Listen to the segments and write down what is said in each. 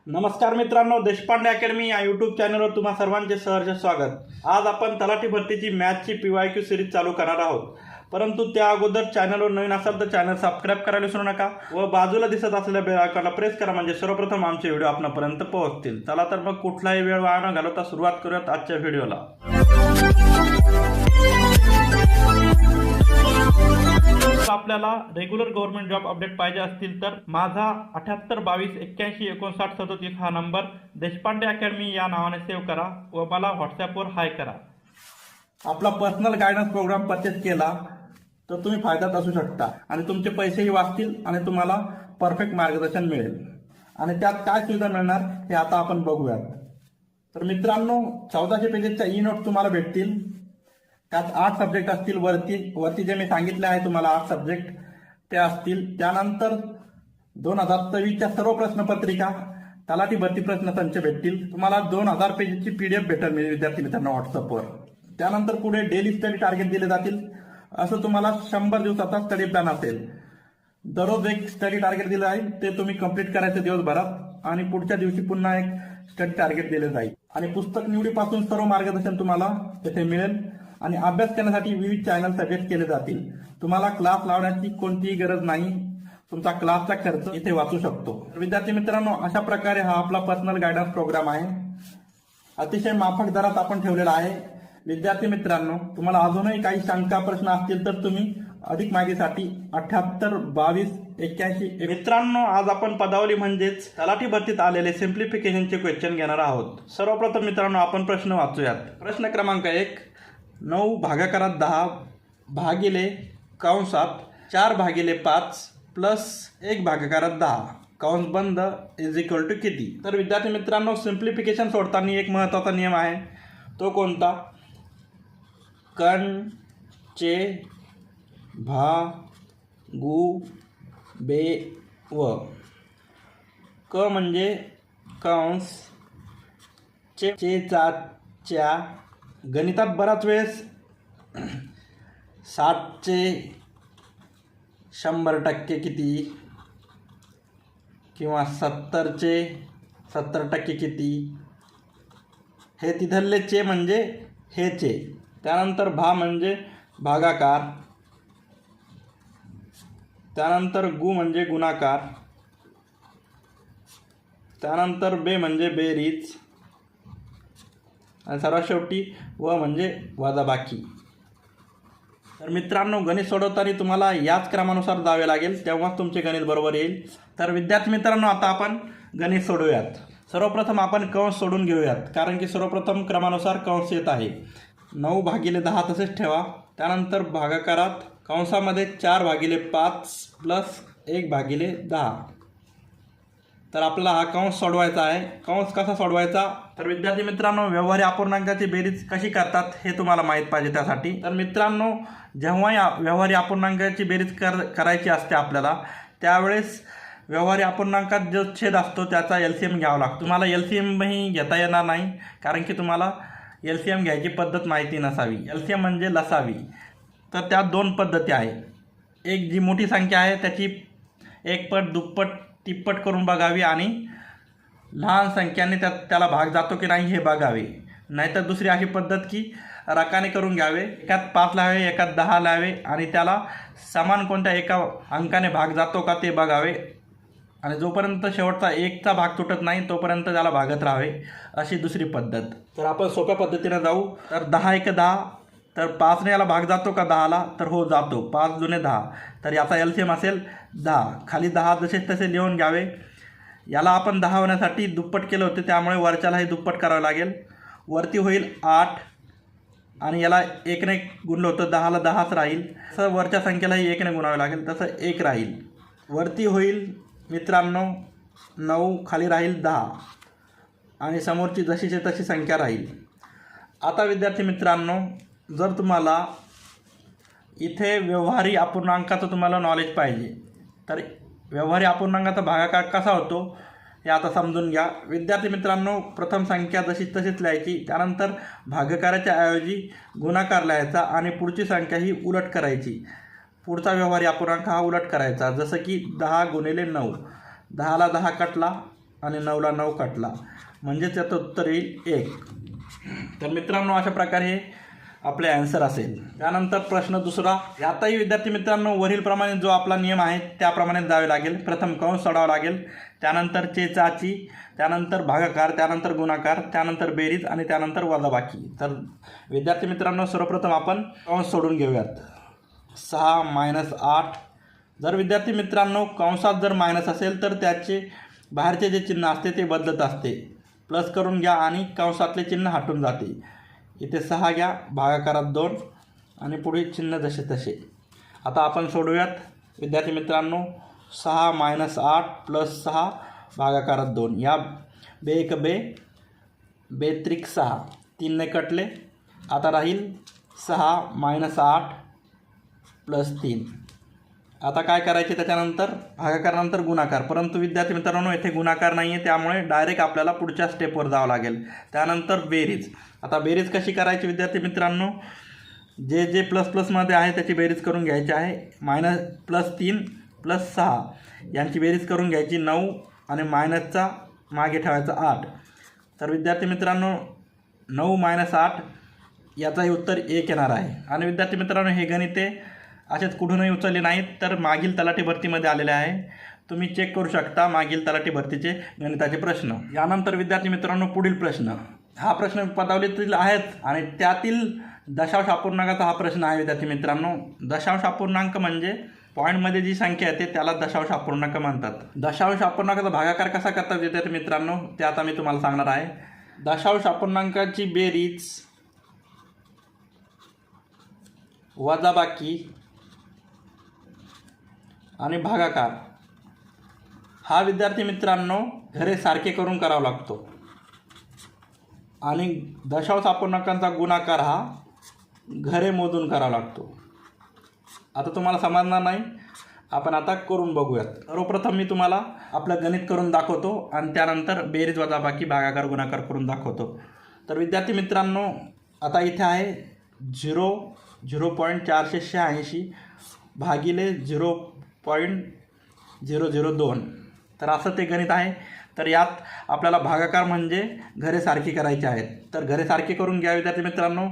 नमस्कार मित्रांनो, देशपांडे अकॅडमी या यूट्यूब चॅनलवर तुम्हा सर्वांचे सहर्ष स्वागत। आज आपण तलाठी भरतीची मॅथची PYQ सिरीज चालू करणार आहोत। परंतु त्या अगोदर चॅनलवर नवीन असाल तर चॅनल सबस्क्राइब करायला विसरू नका व बाजूला दिसत असलेल्या बेल आयकॉनला प्रेस करा, म्हणजे सर्वप्रथम आमचे व्हिडिओ आपणापर्यंत पोहोचतील। चला तर मग कुठलाही वेळ वाया न घालवता सुरुवात करूयात आजच्या व्हिडिओला। आपल्याला रेग्युलर गव्हर्नमेंट जॉब अपडेट पाहिजे असतील तर माझा 7822815937 हा नंबर देशपांडे अकॅडमी या नावाने सेव्ह करा व मला व्हॉट्सॲपवर हाय करा। आपला पर्सनल गायडन्स प्रोग्राम परचेस केला तर तुम्ही फायद्यात असू शकता आणि तुमचे पैसेही वाचतील आणि तुम्हाला परफेक्ट मार्गदर्शन मिळेल। आणि त्यात काय सुविधा मिळणार हे आता आपण बघूयात। तर मित्रांनो, 1400 पेजेसच्या ई-नोट तुम्हाला भेटतील। त्यात 8 सब्जेक्ट असतील। वरती जे मी सांगितले आहे तुम्हाला 8 सब्जेक्ट ते असतील। त्यानंतर 2024च्या सर्व प्रश्नपत्रिका, तलाठी भरती प्रश्नसंच भेटतील। तुम्हाला 2000 पेजेसची PDF भेटेल विद्यार्थी मित्रांनो व्हॉट्सअपवर। त्यानंतर पुढे डेली स्टडी टार्गेट दिले जातील। असं तुम्हाला 100 दिवसाचा स्टडी प्लॅन असेल। दररोज एक स्टडी टार्गेट दिलं आहे, ते तुम्ही कंप्लीट करायचं दिवसभरात आणि पुढच्या दिवशी पुन्हा एक स्टडी टार्गेट दिले जाईल। आणि पुस्तक निवडीपासून सर्व मार्गदर्शन तुम्हाला येथे मिळेल आणि अभ्यास करण्यासाठी विविध चॅनल सजेस्ट केले जातील। तुम्हाला क्लास लावण्याची कोणतीही गरज नाही, तुमचा क्लासचा खर्च इथे वाचू शकतो। विद्यार्थी मित्रांनो, अशा प्रकारे हा आपला पर्सनल गायडन्स प्रोग्राम आहे। अतिशय माफक दरात आपण ठेवलेला आहे। विद्यार्थी मित्रांनो, तुम्हाला अजूनही काही शंका प्रश्न असतील तर तुम्ही अधिक माहितीसाठी 782281। मित्रांनो, आज आपण पदावली म्हणजेच तलाठी भरतीत आलेले सिम्प्लिफिकेशनचे क्वेश्चन घेणार आहोत। सर्वप्रथम मित्रांनो, आपण प्रश्न वाचूयात। प्रश्न क्रमांक 1, 9 भागाकारात 10 भागिले कंसात 4/5 प्लस 1 भागाकारात 10 कंस बंद इज इक्वल टू किती। तर विद्यार्थी मित्रांनो, सिम्प्लिफिकेशन सोडताना एक महत्त्वाचा नियम आहे, तो कोणता? कण चे भागू बे व क म्हणजे कंस चे च्या गणितात बराच वेळेस 60चे 100% किती किंवा 70चे 70% किती हे तिथले चे म्हणजे हे चे। त्यानंतर भा म्हणजे भागाकार, त्यानंतर गु म्हणजे गुणाकार, त्यानंतर बे म्हणजे बेरीज आणि सर्वात शेवटी व म्हणजे वजाबाकी। तर मित्रांनो, गणित सोडवताना तुम्हाला याच क्रमानुसार जावे लागेल, तेव्हाच तुमचे गणित बरोबर येईल। तर विद्यार्थी मित्रांनो, आता आपण गणित सोडवूयात। सर्वप्रथम आपण कंस सोडून घेऊयात, कारण की सर्वप्रथम क्रमानुसार कंस येत आहे। 9/10 तसेच ठेवा। त्यानंतर भागाकारात कंसामध्ये 4/5 प्लस 1/10। तर आपल्याला हा कंस सोडवायचा आहे। कंस कसा सोडवायचा? तर विद्यार्थी मित्रांनो, व्यवहारी अपूर्णांकाची बेरीज कशी करतात हे तुम्हाला माहीत पाहिजे। त्यासाठी तर मित्रांनो, जेव्हा व्यवहारी अपूर्णांकाची बेरीज करायची असते आपल्याला, त्यावेळेस व्यवहारी अपूर्णांकात जो छेद असतो त्याचा LCM घ्यावा लागतो। तुम्हाला LCM ही घेता येणार नाही, कारण की तुम्हाला LCM घ्यायची पद्धत माहिती नसावी। LCM म्हणजे लसावी। तर त्या 2 पद्धती आहेत। एक जी मोठी संख्या आहे त्याची 1 पट, दुप्पट, तिप्पट करून बघावी आणि लहान संख्याने त्याला भाग जातो की नाही हे बघावे। नाहीतर दुसरी अशी पद्धत की रकाने करून घ्यावे, एकात 5 लावे, एकात 10 लावे आणि त्याला समान कोणत्या एका अंकाने भाग जातो का ते बघावे आणि जोपर्यंत शेवटचा 1चा भाग तुटत नाही तोपर्यंत त्याला भागत राहावे, अशी दुसरी पद्धत। तर आपण सोप्या पद्धतीने जाऊ। तर 10 × 10, तर 5ने याला भाग जातो का 10ला? तर हो, जातो। 5 × 10, तर याचा LCM असेल 10। खाली 10 जसे तसे लिहून घ्यावे। याला आपण 10 होण्यासाठी दुप्पट केले होते, त्यामुळे वरच्यालाही दुप्पट करावं लागेल। वरती होईल 8 आणि याला 1ने गुणलं होतं, 10ला 10च राहील। तसं वरच्या संख्येलाही 1ने गुणावे लागेल, तसं 1 राहील। वरती होईल मित्रांनो 9, खाली राहील 10 आणि समोरची जशीची तशी संख्या राहील। आता विद्यार्थी मित्रांनो, जर तुम्हाला इथे व्यवहारी अपूर्णांकाचं तुम्हाला नॉलेज पाहिजे, तर व्यवहारी अपूर्णांकाचा भागाकार कसा होतो हे आता समजून घ्या। विद्यार्थी मित्रांनो, प्रथम संख्या जशी तशीच लिहायची, त्यानंतर भागाकाराच्या ऐवजी गुणाकार लिहायचा आणि पुढची संख्या ही उलट करायची। पुढचा व्यवहारी अपूर्णांक हा उलट करायचा, जसं की 10 × 9, 10ला 10 कटला आणि 9ला 9 कटला म्हणजे त्याचं उत्तर येईल 1. तर मित्रांनो अशा प्रकारे आपले ॲन्सर असेल. त्यानंतर प्रश्न दुसरा. यातही विद्यार्थी मित्रांनो वरीलप्रमाणे जो आपला नियम आहे त्याप्रमाणे जावे लागेल. प्रथम कंस सोडावा लागेल, त्यानंतर चेचाची, त्यानंतर भागाकार, त्यानंतर गुणाकार, त्यानंतर बेरीज आणि त्यानंतर वजाबाकी. तर विद्यार्थी मित्रांनो सर्वप्रथम आपण कंस सोडून घेऊयात. 6 - 8. जर विद्यार्थी मित्रांनो कंसात जर मायनस असेल तर त्याचे बाहेरचे जे चिन्ह असते ते बदलत असते. प्लस करून घ्या आणि कंसातले चिन्ह हटून जाते. इथे 6 घ्या, भागाकारात 2 आणि पुढे चिन्ह जसे तसे. आता आपण सोडूयात विद्यार्थी मित्रांनो. 6 - 8 + 6 भागाकारात 2. या बे 1 बे, बे 3 6, 3ने कटले. आता राहील 6 - 8 + 3. आता काय करायचे त्याच्यानंतर भागाकारानंतर गुणाकार. परंतु विद्यार्थी मित्रांनो येथे गुणाकार नाही आहे, त्यामुळे डायरेक्ट आपल्याला पुढच्या स्टेपवर जावं लागेल. त्यानंतर बेरीज. आता बेरीज कशी करायची विद्यार्थी मित्रांनो. जे जे प्लस प्लसमध्ये आहे त्याची बेरीज करून घ्यायची आहे. -+3 + 6 यांची बेरीज करून घ्यायची 9 आणि मायनसचा मागे ठेवायचा 8. तर विद्यार्थी मित्रांनो 9 - 8 याचाही उत्तर 1 येणार आहे. आणि विद्यार्थी मित्रांनो हे गणिते असेच कुठूनही उचलले नाहीत, तर मागील तलाठी भरतीमध्ये आलेले आहे. तुम्ही चेक करू शकता मागील तलाठी भरतीचे गणिताचे प्रश्न. यानंतर विद्यार्थी मित्रांनो पुढील प्रश्न. हा प्रश्न पदावलीतील आहेत आणि त्यातील दशांश अपूर्णांकाचा हा प्रश्न आहे विद्यार्थी मित्रांनो. दशांश अपूर्णांक म्हणजे पॉईंटमध्ये जी संख्या येते त्याला दशांश अपूर्णांक म्हणतात. दशांश अपूर्णांकाचा भागाकार कसा करतात विद्यार्थी मित्रांनो ते आता मी तुम्हाला सांगणार आहे. दशांश अपूर्णांकाची बेरीज वजाबाकी आणि भागाकार हा विद्यार्थी मित्रांनो घरे सारखे करून करावा लागतो आणि दशांश अपूर्णांकांचा गुणाकार हा घरे मोजून करावा लागतो. आता तुम्हाला समजणार नाही, आपण आता करून बघूयात. सर्वप्रथम मी तुम्हाला आपलं गणित करून दाखवतो आणि त्यानंतर बेरीज वजाबाकी भागाकार गुणाकार करून दाखवतो. तर विद्यार्थी मित्रांनो आता इथे आहे 0.486 भागिले 0.002. तर असं ते गणित आहे. तर यात आपल्याला भागाकार म्हणजे घरे सारखी करायची आहेत. तर घरे सारखी करून घ्या विद्यार्थी मित्रांनो.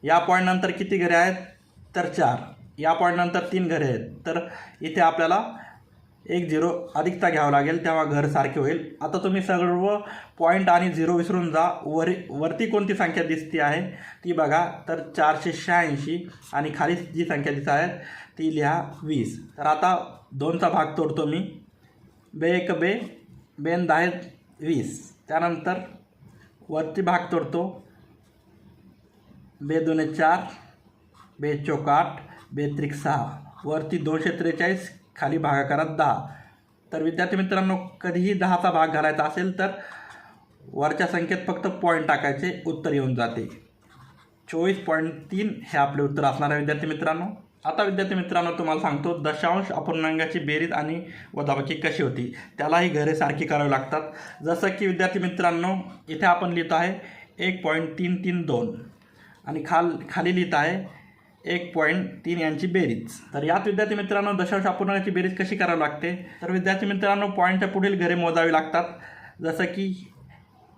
या पॉईंटनंतर किती घरे आहेत तर 4. या पॉईंटनंतर 3 घरे आहेत. तर इथे आपल्याला 1 0 अधिकता घ्यावा लागेल, तेव्हा घर सारखे होईल. आता तुम्ही सर्व पॉईंट आणि 0 विसरून जा. वरती कोणती संख्या दिसते आहे ती बघा. तर 486 आणि खाली जी संख्या दिसत आहे ती लिहा 20. तर आता 2चा भाग तोडतो मी. बे 1 बे, बेन 10 20. त्यानंतर वरती भाग तोडतो. बे 2 4, बे 4 8, बे 3 6. वरती 243, खाली भागाकारात 10. तर विद्यार्थी मित्रांनो कधीही 10चा भाग घालायचा असेल तर वरच्या संख्येत फक्त पॉईंट टाकायचे, उत्तर येऊन जाते. 24.3 हे आपले उत्तर असणार आहे विद्यार्थी मित्रांनो. आता विद्यार्थी मित्रांनो तुम्हाला सांगतो दशांश अपूर्णांकाची बेरीज आणि वजाबाकी कशी होती. त्यालाही घरे सारखी करावी लागतात. जसं की विद्यार्थी मित्रांनो इथे आपण लिहित आहे 1.332 आणि खाली लिहित आहे 1.3 यांची बेरीज. तर यात विद्यार्थी मित्रांनो दशांश अपूर्णांकाची बेरीज कशी करावी लागते. तर विद्यार्थी मित्रांनो पॉईंटच्या पुढील घरे मोजावी लागतात. जसं की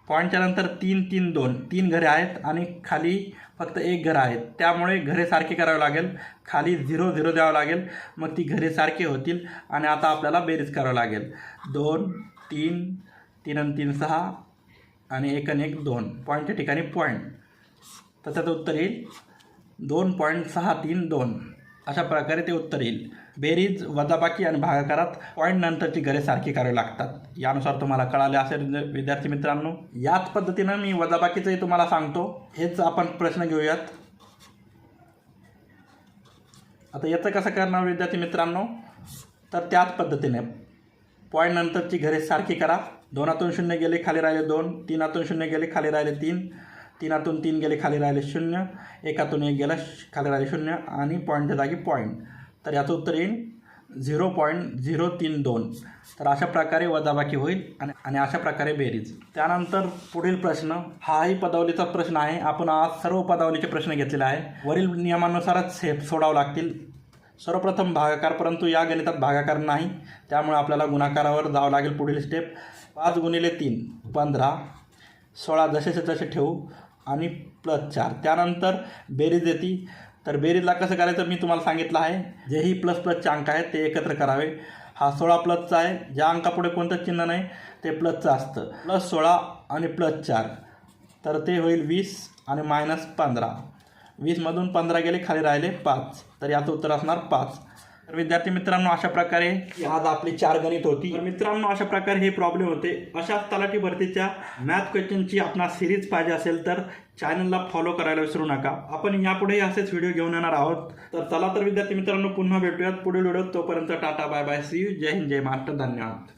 पॉईंटच्या नंतर 3 3 2 3 घरे आहेत आणि खाली फक्त 1 घर आहे, त्यामुळे घरे सारखी करावी लागेल. खाली 0 0 द्यावं लागेल, मग ती घरे सारखी होतील. आणि आता आपल्याला बेरीज करावी लागेल. 2 3 3 आणि 3 6 आणि 1 आणि 1 2. पॉईंटच्या ठिकाणी पॉईंट, तर त्याचं उत्तर येईल 2.632. अशा प्रकारे ते उत्तर येईल. बेरीज वजाबाकी आणि भागाकारात पॉईंट नंतरची घरे सारखी करावी लागतात. यानुसार तुम्हाला कळाले असेल विद्यार्थी मित्रांनो. याच पद्धतीनं मी वजाबाकीचंही तुम्हाला सांगतो. हेच आपण प्रश्न घेऊयात. आता याचं कसं करणार विद्यार्थी मित्रांनो. तर त्याच पद्धतीने पॉईंट नंतरची घरे सारखी करा. 2तून 0 गेले खाली राहिले 2, 3तून 0 गेले खाली राहिले 3, 3तून 3 गेले खाली राहिले 0, 1तून 1 गेला खाली राहिले 0 आणि पॉईंटच्या जागी पॉईंट. तर याचं उत्तर येईल 0.032. तर अशा प्रकारे वजाबाकी होईल आणि अशा प्रकारे बेरीज. त्यानंतर पुढील प्रश्न हाही पदावलीचा प्रश्न आहे. आपण आज सर्व पदावलीचे प्रश्न घेतलेले आहे. वरील नियमानुसारच हे सोडावं लागतील. सर्वप्रथम भागाकार, परंतु या गणितात भागाकार नाही, त्यामुळे आपल्याला गुणाकारावर जावं लागेल पुढील स्टेप. 5 गुणिले 3 15, 16 जसेचे तसे ठेवू आणि +4. त्यानंतर बेरीज येते. तर बेरीजला कसं करायचं मी तुम्हाला सांगितलं आहे. जेही प्लसचे अंक आहेत ते एकत्र करावे. हा 16 प्लसचा आहे. ज्या अंकापुढे कोणतंच चिन्ह नाही ते प्लसचं असतं. +16 आणि +4 तर ते होईल 20 आणि -15. 20मधून 15 गेले, खाली राहिले 5. तर याचं उत्तर असणार 5. तर विद्यार्थी मित्रांनो, अशा प्रकारे आज आपली 4 गणित होती. तर मित्रांनो, अशा प्रकारे हे प्रॉब्लेम होते. अशाच तलाठी भरतीच्या मॅथ क्वेश्चनची आपणास सिरीज पाहिजे असेल तर चॅनलला फॉलो करायला विसरू नका. आपण यापुढेही असेच व्हिडिओ घेऊन येणार आहोत. तर चला तर विद्यार्थी मित्रांनो, पुन्हा भेटूयात पुढील व्हिडिओत. तोपर्यंत टाटा, बाय बाय, सी यू. जय हिंद, जय महाराष्ट्र, धन्यवाद.